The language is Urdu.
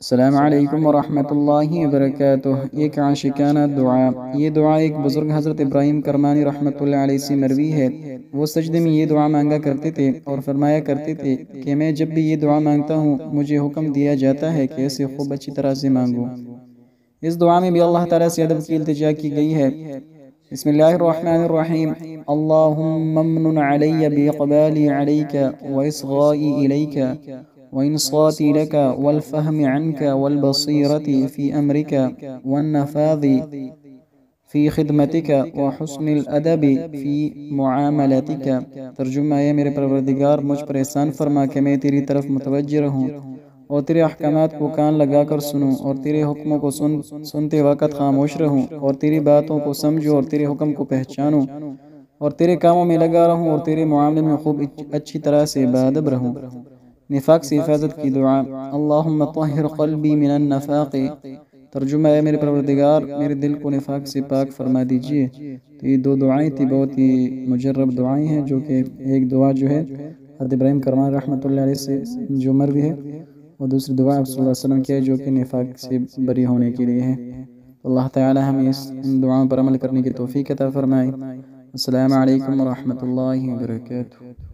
السلام علیکم ورحمۃ اللہ وبرکاتہ۔ ایک عاشقانہ دعا۔ یہ دعا ایک بزرگ حضرت ابراہیم کرمانی رحمۃ اللہ علیہ سے مروی ہے۔ وہ سجدے میں یہ دعا مانگا کرتے تھے اور فرمایا کرتے تھے کہ میں جب بھی یہ دعا مانگتا ہوں مجھے حکم دیا جاتا ہے کہ اسے خوب اچھی طرح سے مانگوں۔ اس دعا میں بھی اللہ تعالیٰ سے ادب کی التجا کی گئی ہے۔ بسم اللہ الرحمن الرحیم۔ اللہم امن علی باقبالی علیک واصغائی الیک وإنصاتي لك والفهم عنك والبصيرة في أمرك والنفاذ في خدمتك وحسن الأدب في معاملتك۔ ترجمہ ہے، میرے پروردگار مجھ پر احسان فرما کہ میں تیری طرف متوجہ رہوں اور تیرے احکامات کو کان لگا کر سنوں اور تیرے حکموں کو سنتے وقت خاموش رہوں اور تیری باتوں کو سمجھوں اور تیرے حکم کو پہچانوں اور تیرے کاموں میں لگا رہوں اور تیرے معاملے میں خوب اچھی طرح سے باادب رہوں۔ نفاق سے حفاظت کی دعا۔ اللہم طہر قلبی من النفاق۔ ترجمہ ہے، میرے پروردگار میرے دل کو نفاق سے پاک فرما دیجئے۔ تو یہ دو دعائیں تھی، بہت ہی مجرب دعائیں ہیں، جو کہ ایک دعا جو ہے حضرت ابراہیم کرمانی رحمۃ اللہ علیہ سے جو مروی ہے، اور دوسری دعا آپ صلی اللہ علیہ وسلم کی ہے جو کہ نفاق سے بری ہونے کے لیے ہے۔ اللہ تعالی ہمیں ان دعاؤں پر عمل کرنے کی توفیق عطا فرمائے۔ السلام علیکم ورحمۃ اللہ وبرکاتہ۔